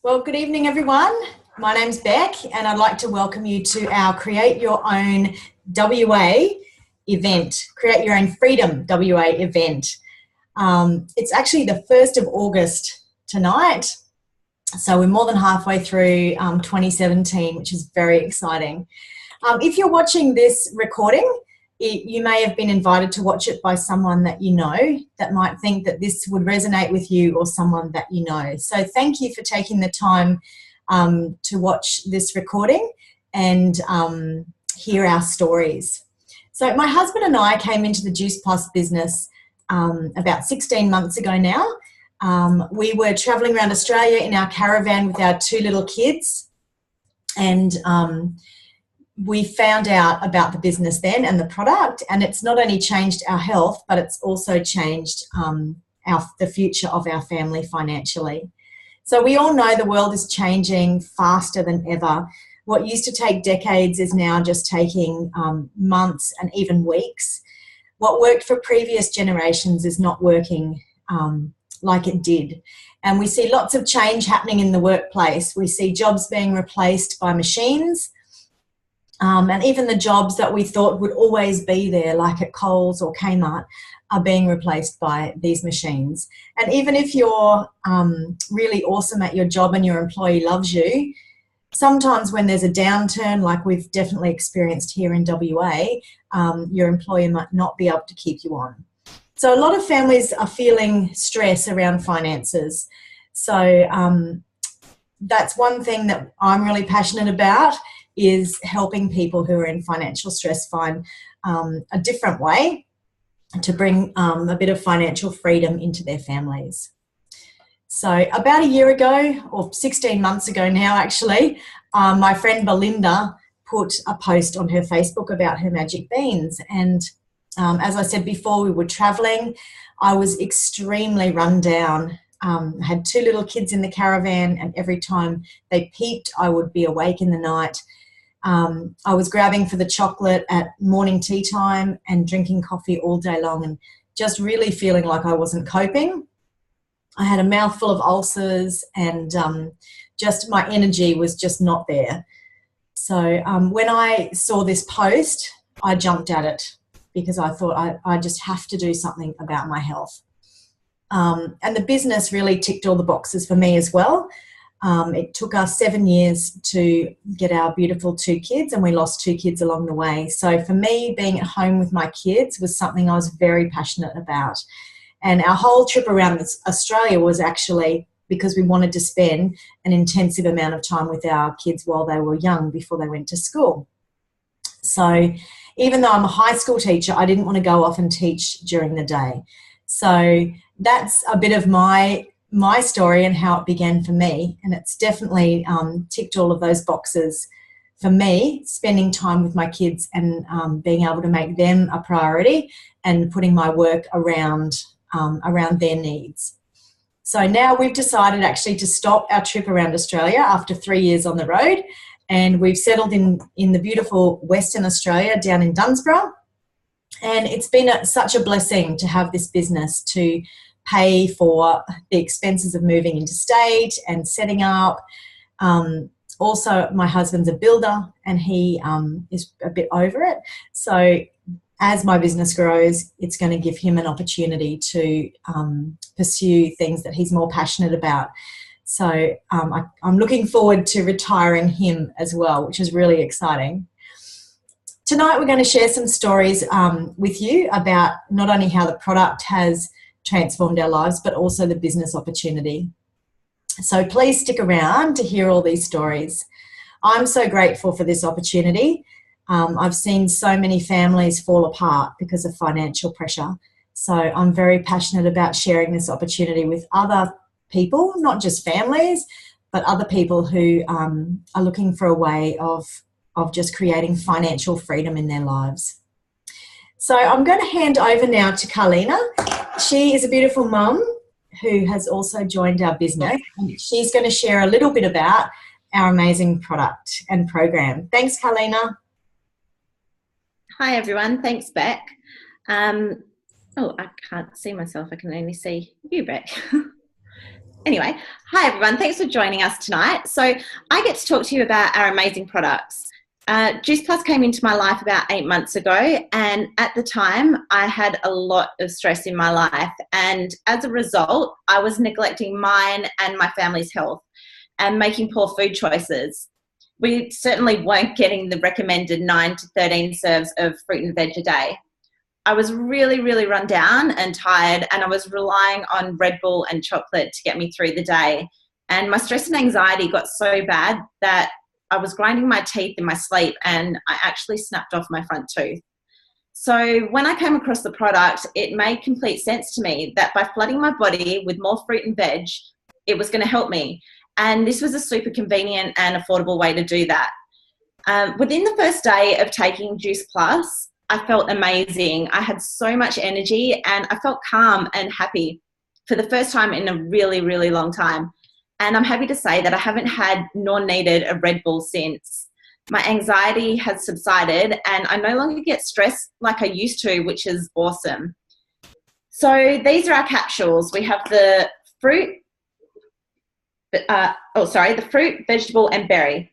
Well, good evening, everyone. My name's Beck, and I'd like to welcome you to our Create Your Own WA event, Create Your Own Freedom WA event. It's actually the 1st of August tonight, so we're more than halfway through 2017, which is very exciting. If you're watching this recording, you may have been invited to watch it by someone that you know that might think that this would resonate with you, or someone that you know. So thank you for taking the time to watch this recording and hear our stories. So my husband and I came into the Juice Plus business about 16 months ago now. We were travelling around Australia in our caravan with our 2 little kids, and we found out about the business then and the product, and it's not only changed our health, but it's also changed the future of our family financially. So we all know the world is changing faster than ever. What used to take decades is now just taking months and even weeks. What worked for previous generations is not working like it did. And we see lots of change happening in the workplace. We see jobs being replaced by machines. And even the jobs that we thought would always be there, like at Coles or Kmart, are being replaced by these machines. And even if you're really awesome at your job and your employee loves you, sometimes when there's a downturn, like we've definitely experienced here in WA, your employer might not be able to keep you on. So a lot of families are feeling stress around finances. So that's one thing that I'm really passionate about, is helping people who are in financial stress find a different way to bring a bit of financial freedom into their families. So about a year ago, or 16 months ago now actually, my friend Belinda put a post on her Facebook about her magic beans. And as I said before, we were travelling. I was extremely run down. I had 2 little kids in the caravan, and every time they peeped, I would be awake in the night. I was grabbing for the chocolate at morning tea time and drinking coffee all day long, and just really feeling like I wasn't coping. I had a mouthful of ulcers, and just my energy was just not there. So when I saw this post, I jumped at it because I thought I just have to do something about my health. And the business really ticked all the boxes for me as well. It took us 7 years to get our beautiful 2 kids, and we lost 2 kids along the way. So for me, being at home with my kids was something I was very passionate about. And our whole trip around Australia was actually because we wanted to spend an intensive amount of time with our kids while they were young, before they went to school. So even though I'm a high school teacher, I didn't want to go off and teach during the day. So that's a bit of my story and how it began for me, and it's definitely ticked all of those boxes for me, spending time with my kids and being able to make them a priority and putting my work around their needs. So now we've decided actually to stop our trip around Australia after 3 years on the road, and we've settled in the beautiful Western Australia down in Dunsborough. And it's been such a blessing to have this business to pay for the expenses of moving interstate and setting up. Also, my husband's a builder, and he is a bit over it. So as my business grows, it's going to give him an opportunity to pursue things that he's more passionate about. So I'm looking forward to retiring him as well, which is really exciting. Tonight we're going to share some stories with you about not only how the product has transformed our lives, but also the business opportunity. So please stick around to hear all these stories. I'm so grateful for this opportunity. I've seen so many families fall apart because of financial pressure. So I'm very passionate about sharing this opportunity with other people, not just families, but other people who are looking for a way of just creating financial freedom in their lives. So I'm going to hand over now to Carlina. She is a beautiful mum who has also joined our business, and she's going to share a little bit about our amazing product and program. Thanks, Carlina. Hi, everyone. Thanks, Beck. I can't see myself. I can only see you, Beck. Anyway, hi everyone. Thanks for joining us tonight. So I get to talk to you about our amazing products. Juice Plus came into my life about 8 months ago, and at the time I had a lot of stress in my life, and as a result I was neglecting mine and my family's health and making poor food choices. We certainly weren't getting the recommended 9 to 13 serves of fruit and veg a day. I was really, really run down and tired, and I was relying on Red Bull and chocolate to get me through the day. And my stress and anxiety got so bad that I was grinding my teeth in my sleep, and I actually snapped off my front tooth. So when I came across the product, it made complete sense to me that by flooding my body with more fruit and veg, it was going to help me. And this was a super convenient and affordable way to do that. Within the first day of taking Juice Plus, I felt amazing. I had so much energy and I felt calm and happy for the first time in a really, really long time. And I'm happy to say that I haven't had nor needed a Red Bull since. My anxiety has subsided and I no longer get stressed like I used to, which is awesome. So these are our capsules. We have the fruit, the fruit, vegetable and berry.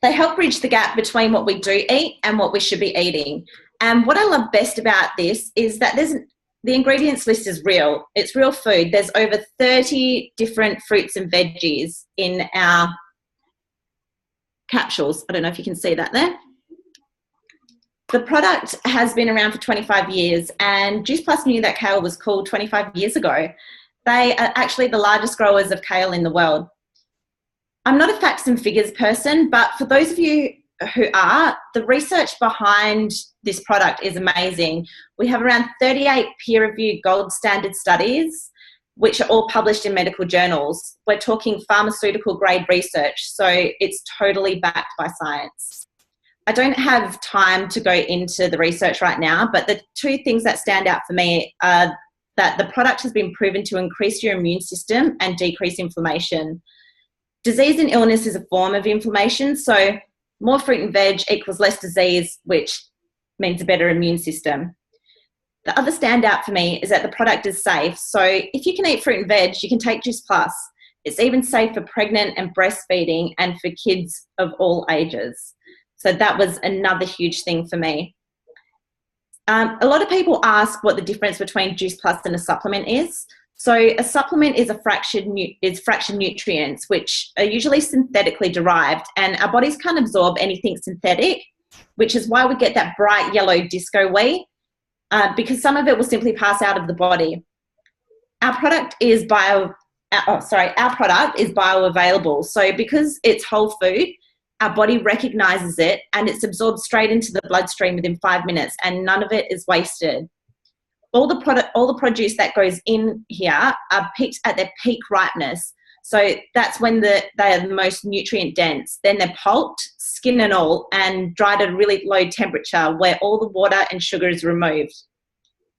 They help bridge the gap between what we do eat and what we should be eating. And what I love best about this is that the ingredients list is real. It's real food. There's over 30 different fruits and veggies in our capsules. I don't know if you can see that there. The product has been around for 25 years, and Juice Plus knew that kale was cool 25 years ago. They are actually the largest growers of kale in the world. I'm not a facts and figures person, but for those of you who are, the research behind this product is amazing. We have around 38 peer-reviewed gold standard studies, which are all published in medical journals. We're talking pharmaceutical grade research, so it's totally backed by science. I don't have time to go into the research right now, but the two things that stand out for me are that the product has been proven to increase your immune system and decrease inflammation. Disease and illness is a form of inflammation, so more fruit and veg equals less disease, which means a better immune system. The other standout for me is that the product is safe. So if you can eat fruit and veg, you can take Juice Plus. It's even safe for pregnant and breastfeeding and for kids of all ages. So that was another huge thing for me. A lot of people ask what the difference between Juice Plus and a supplement is. So a supplement is fractured nutrients, which are usually synthetically derived, and our bodies can't absorb anything synthetic, which is why we get that bright yellow disco wee, because some of it will simply pass out of the body. Our product is bioavailable. So because it's whole food, our body recognizes it and it's absorbed straight into the bloodstream within 5 minutes, and none of it is wasted. All the produce that goes in here are picked at their peak ripeness. So that's when they are the most nutrient dense. Then they're pulped, skin and all, and dried at a really low temperature where all the water and sugar is removed.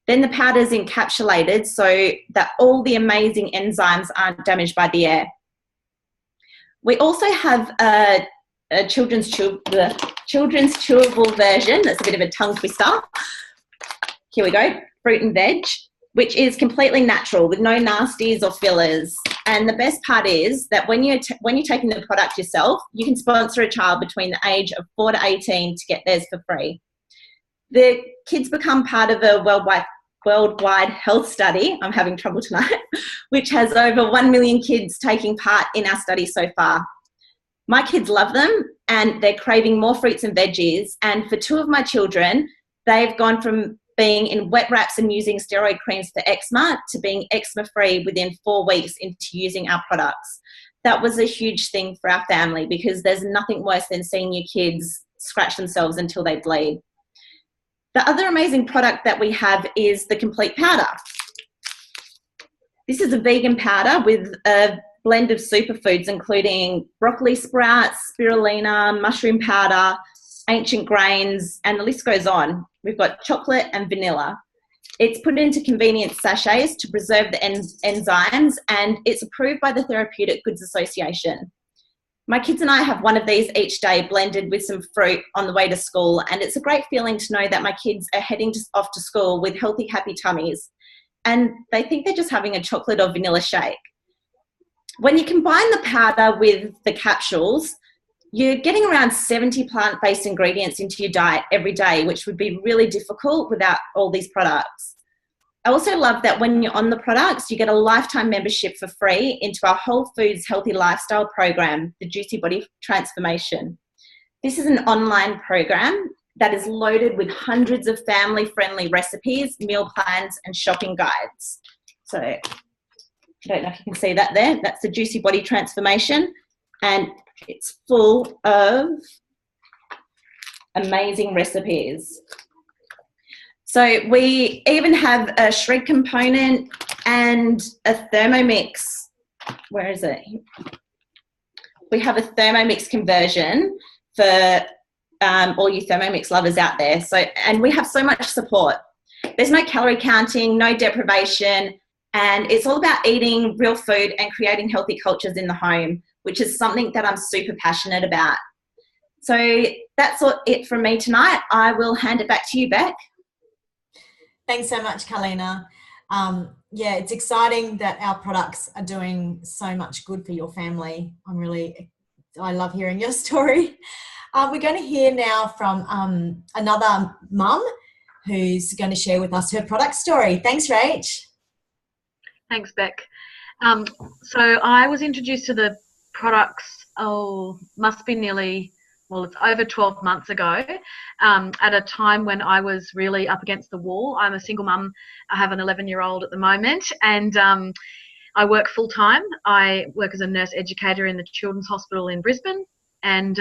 Then the powder is encapsulated so that all the amazing enzymes aren't damaged by the air. We also have a children's chewable version. That's a bit of a tongue twister. Here we go. Fruit and veg, which is completely natural with no nasties or fillers. And the best part is that when you're taking the product yourself, you can sponsor a child between the age of 4 to 18 to get theirs for free. The kids become part of a worldwide health study, I'm having trouble tonight, which has over 1 million kids taking part in our study so far. My kids love them and they're craving more fruits and veggies. And for 2 of my children, they've gone from being in wet wraps and using steroid creams for eczema to being eczema-free within 4 weeks into using our products. That was a huge thing for our family because there's nothing worse than seeing your kids scratch themselves until they bleed. The other amazing product that we have is the complete powder. This is a vegan powder with a blend of superfoods including broccoli sprouts, spirulina, mushroom powder, ancient grains, and the list goes on. We've got chocolate and vanilla. It's put into convenient sachets to preserve the enzymes, and it's approved by the Therapeutic Goods Association. My kids and I have one of these each day blended with some fruit on the way to school, and it's a great feeling to know that my kids are heading off to school with healthy, happy tummies. and they think they're just having a chocolate or vanilla shake. When you combine the powder with the capsules, you're getting around 70 plant-based ingredients into your diet every day, which would be really difficult without all these products. I also love that when you're on the products, you get a lifetime membership for free into our Whole Foods Healthy Lifestyle program, the Juicy Body Transformation. This is an online program that is loaded with hundreds of family-friendly recipes, meal plans, and shopping guides. So I don't know if you can see that there. That's the Juicy Body Transformation. And it's full of amazing recipes. So we even have a shred component and a Thermomix. Where is it? We have a Thermomix conversion for all you Thermomix lovers out there. So, and we have so much support. There's no calorie counting, no deprivation, and it's all about eating real food and creating healthy cultures in the home, which is something that I'm super passionate about. So that's it from me tonight. I will hand it back to you, Beck. Thanks so much, Carlina. Yeah, it's exciting that our products are doing so much good for your family. I love hearing your story. We're going to hear now from another mum who's going to share with us her product story. Thanks, Rach. Thanks, Beck. So I was introduced to the products, must be it's over 12 months ago, at a time when I was really up against the wall. I'm a single mum. I have an 11-year-old at the moment, and I work full-time. I work as a nurse educator in the Children's Hospital in Brisbane, and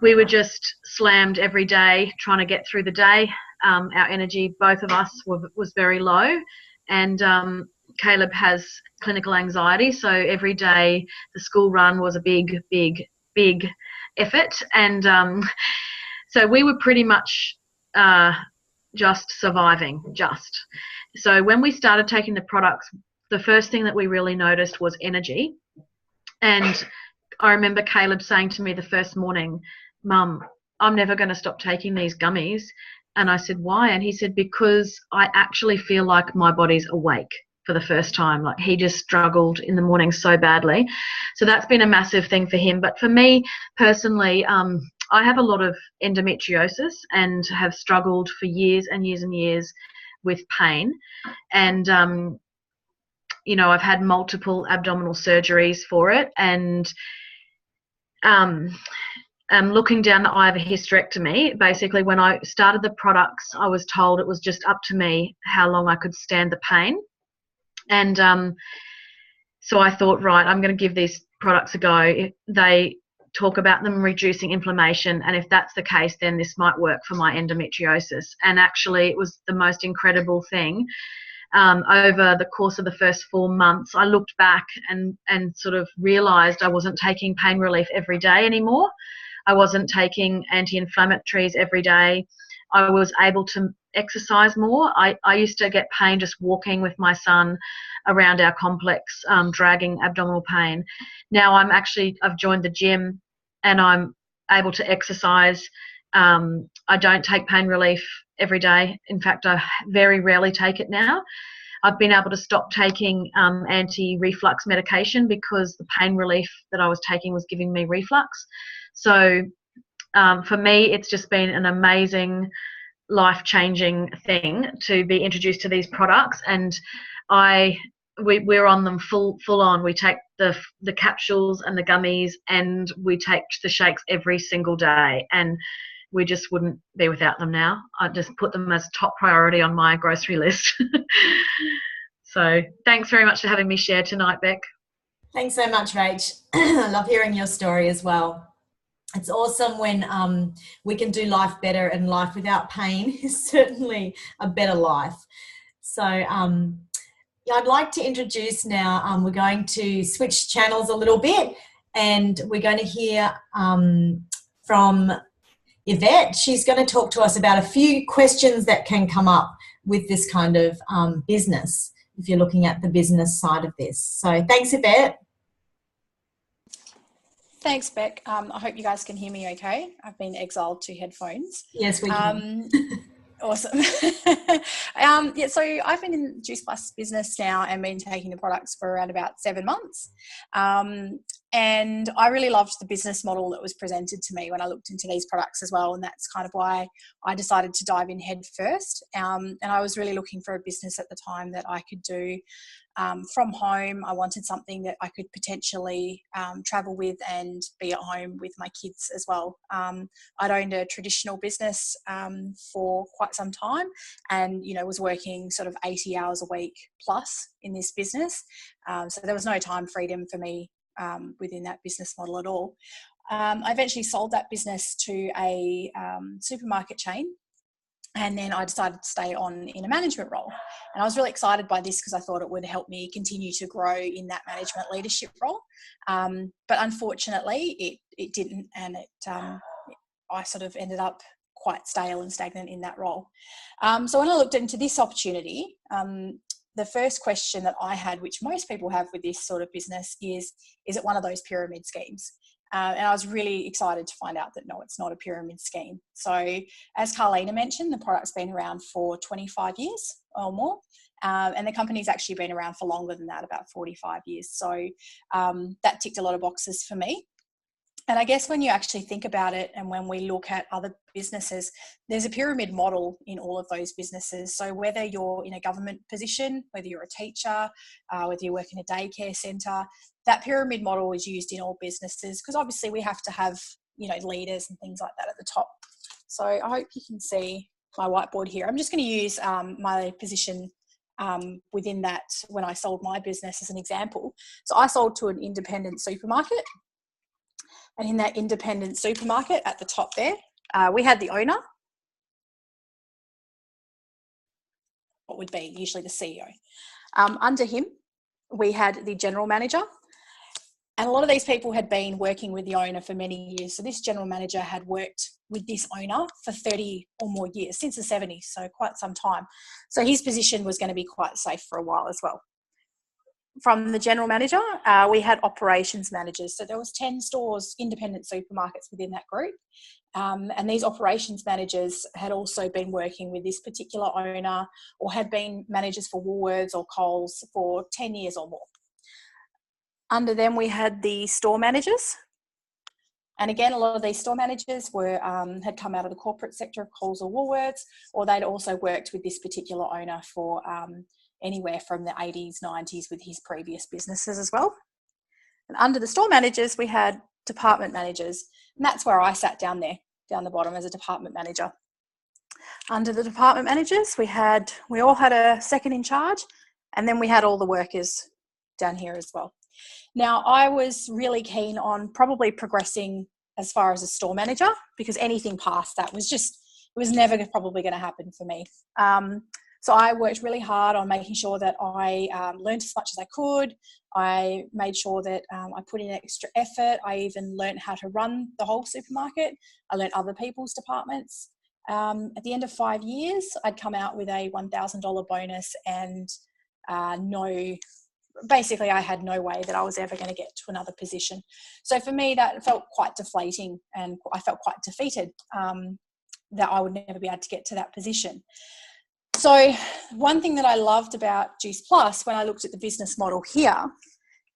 we were just slammed every day trying to get through the day. Our energy, both of us, was very low, and Caleb has clinical anxiety, so every day the school run was a big effort, and so we were pretty much just surviving. So when we started taking the products, the first thing that we really noticed was energy. And I remember Caleb saying to me the first morning, "Mum, I'm never going to stop taking these gummies." And I said, "Why?" And he said, "Because I actually feel like my body's awake for the first time." Like, he just struggled in the morning so badly. So that's been a massive thing for him. But for me personally, I have a lot of endometriosis and have struggled for years and years and years with pain. And, I've had multiple abdominal surgeries for it. And looking down the eye of a hysterectomy, basically when I started the products, I was told it was just up to me how long I could stand the pain. And so I thought, right, I'm going to give these products a go. They talk about them reducing inflammation, and if that's the case, then this might work for my endometriosis. And actually, it was the most incredible thing. Over the course of the first 4 months, I looked back and sort of realised I wasn't taking pain relief every day anymore. I wasn't taking anti-inflammatories every day. I was able to exercise more. I used to get pain just walking with my son around our complex, dragging abdominal pain. Now I've joined the gym and I'm able to exercise. I don't take pain relief every day. In fact, I very rarely take it now. I've been able to stop taking anti-reflux medication because the pain relief that I was taking was giving me reflux. So for me, it's just been an amazing, life-changing thing to be introduced to these products. And we're on them full on. We take the capsules and the gummies, and we take the shakes every single day. And we just wouldn't be without them now. I just put them as top priority on my grocery list. So thanks very much for having me share tonight, Beck. Thanks so much, Rach. I love hearing your story as well. It's awesome when we can do life better, and life without pain is certainly a better life. So I'd like to introduce now, we're going to switch channels a little bit, and we're going to hear from Yvette. She's going to talk to us about a few questions that can come up with this kind of business, if you're looking at the business side of this. So thanks, Yvette. Thanks, Beck. I hope you guys can hear me okay. I've been exiled to headphones. Yes, we can. Awesome. Yeah, so I've been in Juice Plus business now and been taking the products for around about 7 months. And I really loved the business model that was presented to me when I looked into these products as well. And that's kind of why I decided to dive in head first. And I was really looking for a business at the time that I could do from home. I wanted something that I could potentially travel with and be at home with my kids as well. I'd owned a traditional business for quite some time, and was working sort of 80 hours a week plus in this business. So there was no time freedom for me within that business model at all. I eventually sold that business to a supermarket chain. And then I decided to stay on in a management role. And I was really excited by this because I thought it would help me continue to grow in that management leadership role. But unfortunately, it didn't. And I sort of ended up quite stale and stagnant in that role. So when I looked into this opportunity, the first question that I had, which most people have with this sort of business, is it one of those pyramid schemes? And I was really excited to find out that no, it's not a pyramid scheme. So as Carlina mentioned, the product's been around for 25 years or more. And the company's actually been around for longer than that, about 45 years. So that ticked a lot of boxes for me. And I guess when you actually think about it, and when we look at other businesses, there's a pyramid model in all of those businesses. So whether you're in a government position, whether you're a teacher, whether you work in a daycare centre, that pyramid model is used in all businesses, because obviously we have to have, leaders and things like that at the top. So I hope you can see my whiteboard here. I'm just going to use my position within that when I sold my business as an example. So I sold to an independent supermarket. And in that independent supermarket at the top there, we had the owner, what would be usually the CEO. Under him, we had the general manager. And a lot of these people had been working with the owner for many years. So this general manager had worked with this owner for 30 or more years, since the 70s, so quite some time. So his position was going to be quite safe for a while as well. From the general manager, we had operations managers. So there was 10 stores, independent supermarkets within that group. And these operations managers had also been working with this particular owner, or had been managers for Woolworths or Coles for 10 years or more. Under them, we had the store managers. And again, a lot of these store managers were had come out of the corporate sector of Coles or Woolworths, or they'd also worked with this particular owner for anywhere from the 80s, 90s with his previous businesses as well. And under the store managers, we had department managers. And that's where I sat down there, down the bottom as a department manager. Under the department managers, we all had a second in charge, and then we had all the workers down here as well. Now, I was really keen on probably progressing as far as a store manager, because anything past that was never probably going to happen for me. So I worked really hard on making sure that I learned as much as I could. I made sure that I put in extra effort. I even learned how to run the whole supermarket. I learned other people's departments. At the end of 5 years, I'd come out with a $1,000 bonus, and basically I had no way that I was ever going to get to another position. So for me, that felt quite deflating, and I felt quite defeated that I would never be able to get to that position. So one thing that I loved about Juice Plus when I looked at the business model here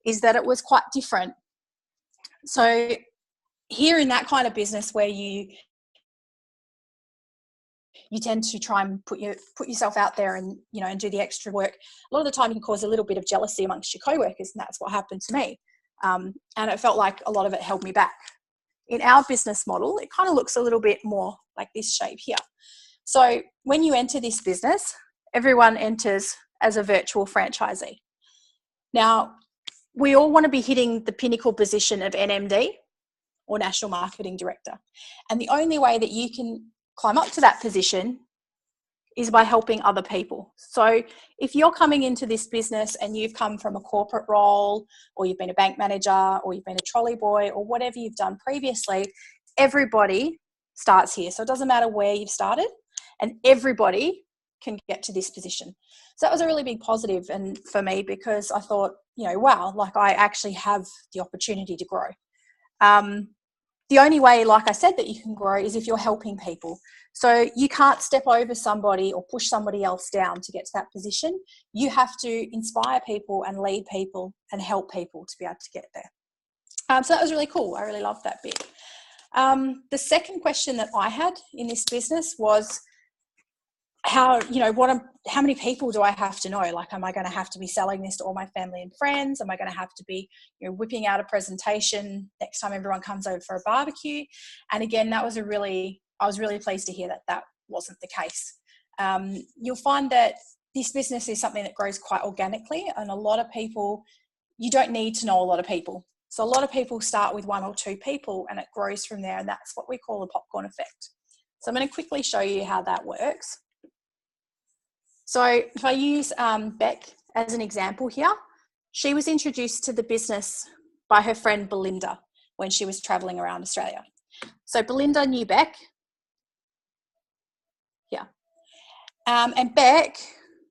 is that it was quite different. So here in that kind of business where you tend to try and put yourself out there and and do the extra work, a lot of the time you can cause a little bit of jealousy amongst your co-workers, and that's what happened to me. And it felt like a lot of it held me back. In our business model, it kind of looks a little bit more like this shape here. So when you enter this business, everyone enters as a virtual franchisee. Now, we all want to be hitting the pinnacle position of NMD, or National Marketing Director. And the only way that you can climb up to that position is by helping other people. So if you're coming into this business and you've come from a corporate role, or you've been a bank manager, or you've been a trolley boy, or whatever you've done previously, everybody starts here. So it doesn't matter where you've started, and everybody can get to this position. So that was a really big positive and for me, because I thought, wow, like I actually have the opportunity to grow. The only way, like I said, that you can grow is if you're helping people. So you can't step over somebody or push somebody else down to get to that position. You have to inspire people and lead people and help people to be able to get there. So that was really cool. I really loved that bit. The second question that I had in this business was how many people do I have to know? Like, am I going to have to be selling this to all my family and friends? Am I going to have to be, whipping out a presentation next time everyone comes over for a barbecue? And again, I was really pleased to hear that that wasn't the case. You'll find that this business is something that grows quite organically, and a lot of people, you don't need to know a lot of people. So a lot of people start with 1 or 2 people and it grows from there, and that's what we call the popcorn effect. So I'm going to quickly show you how that works. So if I use Beck as an example here, she was introduced to the business by her friend Belinda when she was traveling around Australia. So Belinda knew Beck. Yeah. And Beck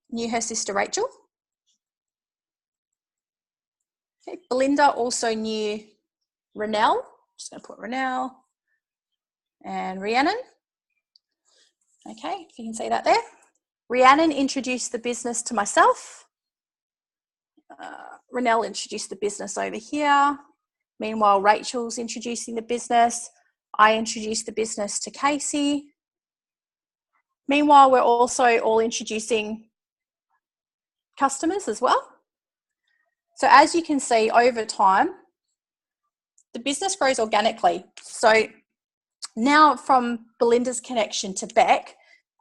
knew her sister Rachel. Okay. Belinda also knew Renelle. Just going to put Renelle and Rhiannon. Okay, if you can see that there. Rhiannon introduced the business to myself. Renelle introduced the business over here. Meanwhile, Rachel's introducing the business. I introduced the business to Casey. Meanwhile, we're also all introducing customers as well. So as you can see, over time, the business grows organically. So now from Belinda's connection to Beck,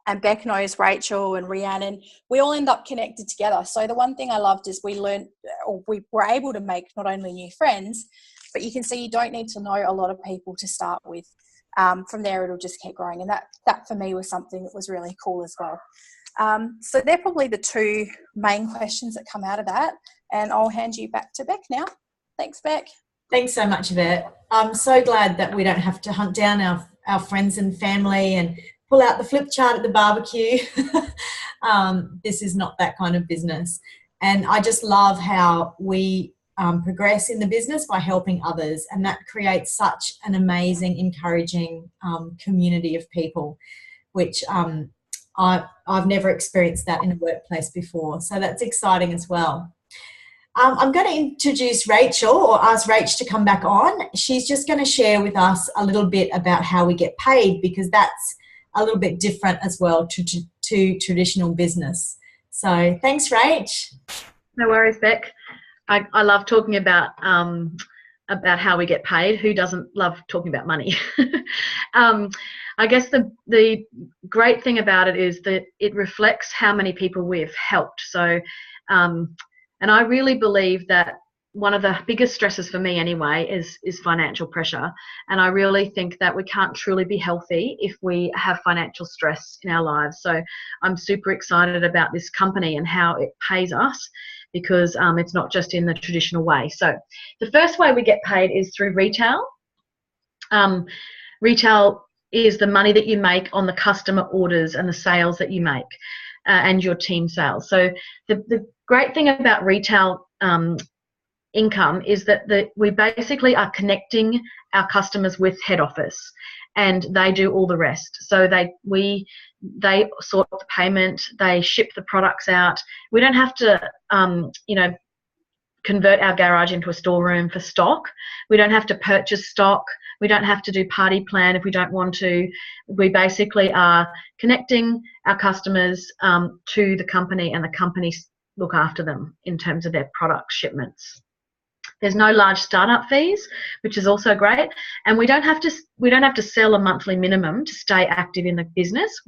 and Beck knows Rachel and Rhiannon, we all end up connected together. So the one thing I loved is we were able to make not only new friends, but you can see you don't need to know a lot of people to start with. From there, it'll just keep growing. And that for me was something that was really cool as well. So they're probably the 2 main questions that come out of that. And I'll hand you back to Beck now. Thanks, Beck. Thanks so much, Yvette. I'm so glad that we don't have to hunt down our friends and family and pull out the flip chart at the barbecue. This is not that kind of business. And I just love how we progress in the business by helping others. And that creates such an amazing, encouraging community of people, which I've never experienced that in a workplace before. So that's exciting as well. I'm going to introduce Rachel, or ask Rach to come back on. She's just going to share with us a little bit about how we get paid, because that's a little bit different as well to traditional business. So thanks, Rach. No worries, Beck. I love talking about how we get paid. Who doesn't love talking about money? I guess the great thing about it is that it reflects how many people we've helped. So, and I really believe that one of the biggest stresses for me anyway is financial pressure. And I really think that we can't truly be healthy if we have financial stress in our lives. So I'm super excited about this company and how it pays us, because it's not just in the traditional way. So the first way we get paid is through retail. Retail is the money that you make on the customer orders and the sales that you make and your team sales. So the great thing about retail income is that we basically are connecting our customers with head office, and they do all the rest. So they sort the payment, they ship the products out. We don't have to convert our garage into a storeroom for stock. We don't have to purchase stock. We don't have to do party plan if we don't want to. We basically are connecting our customers to the company, and the companies look after them in terms of their product shipments. There's no large startup fees, which is also great, and we don't have to sell a monthly minimum to stay active in the business.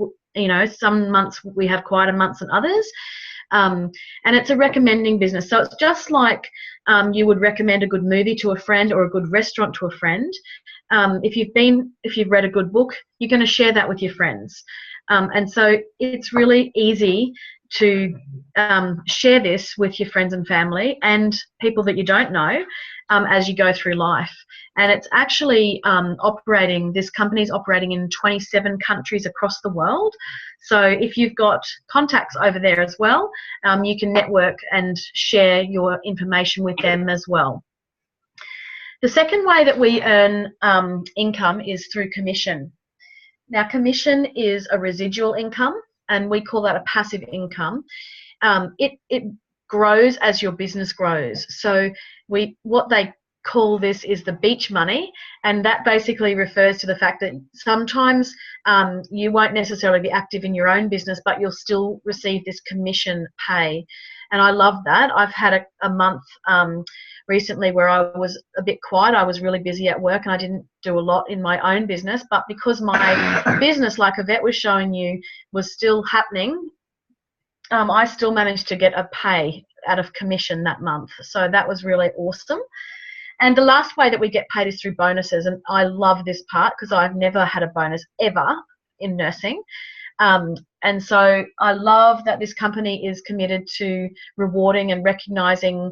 Some months we have quieter months than others, and it's a recommending business. So it's just like you would recommend a good movie to a friend or a good restaurant to a friend. If you've read a good book, you're going to share that with your friends, and so it's really easy to share this with your friends and family and people that you don't know as you go through life. And it's actually this company's operating in 27 countries across the world. So if you've got contacts over there as well, you can network and share your information with them as well. The second way that we earn income is through commission. Now, commission is a residual income, and we call that a passive income. It grows as your business grows. So what they call this is the beach money, and that basically refers to the fact that sometimes you won't necessarily be active in your own business, but you'll still receive this commission pay. And I love that. I've had a month recently where I was a bit quiet. I was really busy at work and I didn't do a lot in my own business, but because my business, like Yvette was showing you, was still happening, I still managed to get a pay out of commission that month. So that was really awesome. And the last way that we get paid is through bonuses. And I love this part because I've never had a bonus ever in nursing. And so I love that this company is committed to rewarding and recognising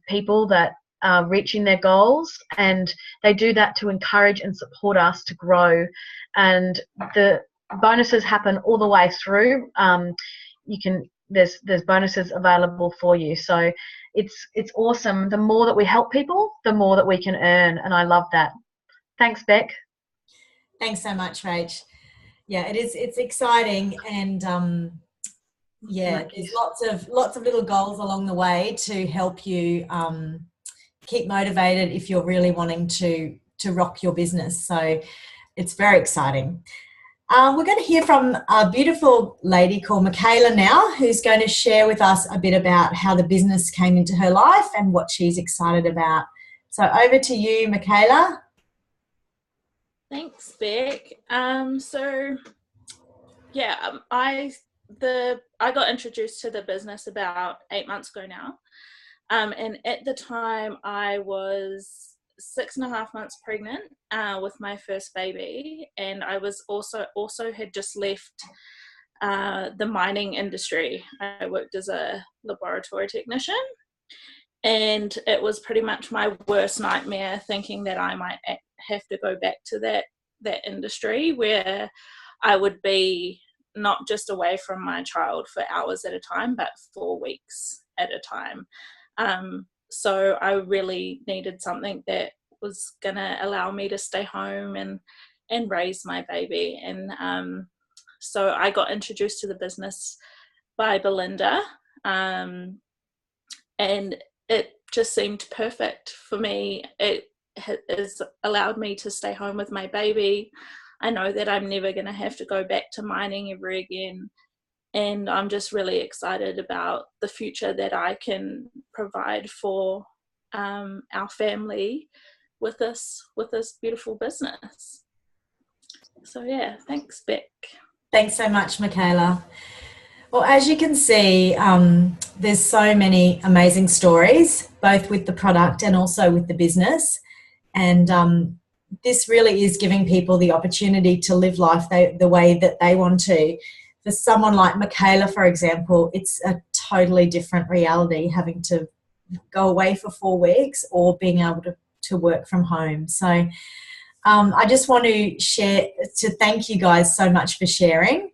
people that are reaching their goals. And they do that to encourage and support us to grow. And the bonuses happen all the way through. There's bonuses available for you. So it's awesome. The more that we help people, the more that we can earn, and I love that. Thanks, Beck. Thanks so much, Rach. Yeah, it's exciting, and there's lots of little goals along the way to help you keep motivated if you're really wanting to rock your business. So it's very exciting. We're going to hear from a beautiful lady called Michaela now, who's going to share with us a bit about how the business came into her life and what she's excited about. So over to you, Michaela. Thanks, Beck. I got introduced to the business about 8 months ago now. And at the time I was 6.5 months pregnant with my first baby, and I was also had just left the mining industry. I worked as a laboratory technician, and it was pretty much my worst nightmare, thinking that I might have to go back to that industry where I would be not just away from my child for hours at a time, but for weeks at a time. So I really needed something that was going to allow me to stay home and raise my baby. And so I got introduced to the business by Belinda, and it just seemed perfect for me. It has allowed me to stay home with my baby. I know that I'm never going to have to go back to mining ever again. And I'm just really excited about the future that I can provide for our family with this beautiful business. So yeah, thanks, Beck. Thanks so much, Michaela. Well, as you can see, there's so many amazing stories, both with the product and also with the business. And this really is giving people the opportunity to live life the way that they want to. For someone like Michaela, for example, it's a totally different reality, having to go away for 4 weeks or being able to work from home. So I just want to thank you guys so much for sharing.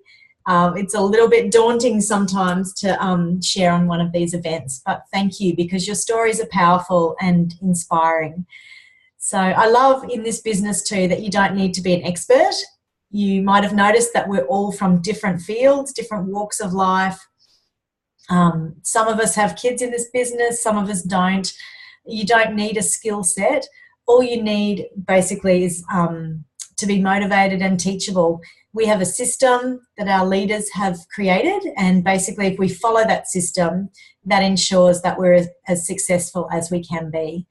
It's a little bit daunting sometimes to share on one of these events, but thank you, because your stories are powerful and inspiring. So I love in this business too that you don't need to be an expert. You might have noticed that we're all from different fields, different walks of life. Some of us have kids in this business, some of us don't. You don't need a skill set. All you need basically is to be motivated and teachable. We have a system that our leaders have created, and basically if we follow that system, that ensures that we're as successful as we can be.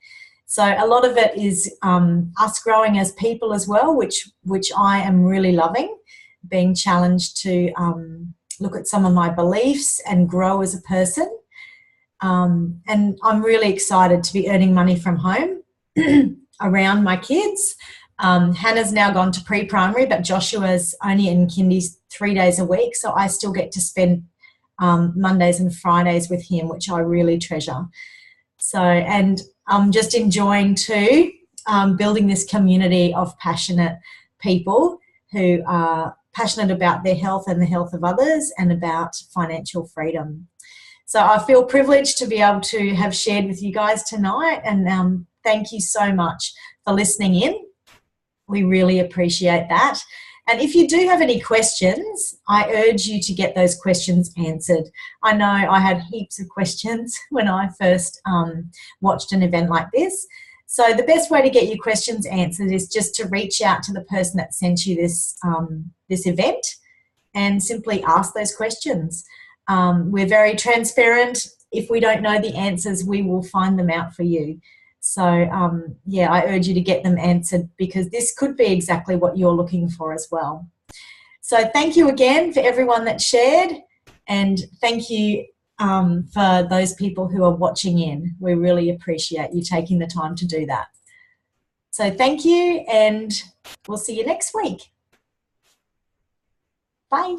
So a lot of it is us growing as people as well, which I am really loving, being challenged to look at some of my beliefs and grow as a person. And I'm really excited to be earning money from home around my kids. Hannah's now gone to pre-primary, but Joshua's only in kindies 3 days a week, so I still get to spend Mondays and Fridays with him, which I really treasure. So, and I'm just enjoying too building this community of passionate people who are passionate about their health and the health of others and about financial freedom. So I feel privileged to be able to have shared with you guys tonight, and thank you so much for listening in. We really appreciate that. And if you do have any questions, I urge you to get those questions answered. I know I had heaps of questions when I first watched an event like this. So the best way to get your questions answered is just to reach out to the person that sent you this, this event and simply ask those questions. We're very transparent. If we don't know the answers, we will find them out for you. So, yeah, I urge you to get them answered because this could be exactly what you're looking for as well. So thank you again for everyone that shared, and thank you for those people who are watching in. We really appreciate you taking the time to do that. So thank you, and we'll see you next week. Bye.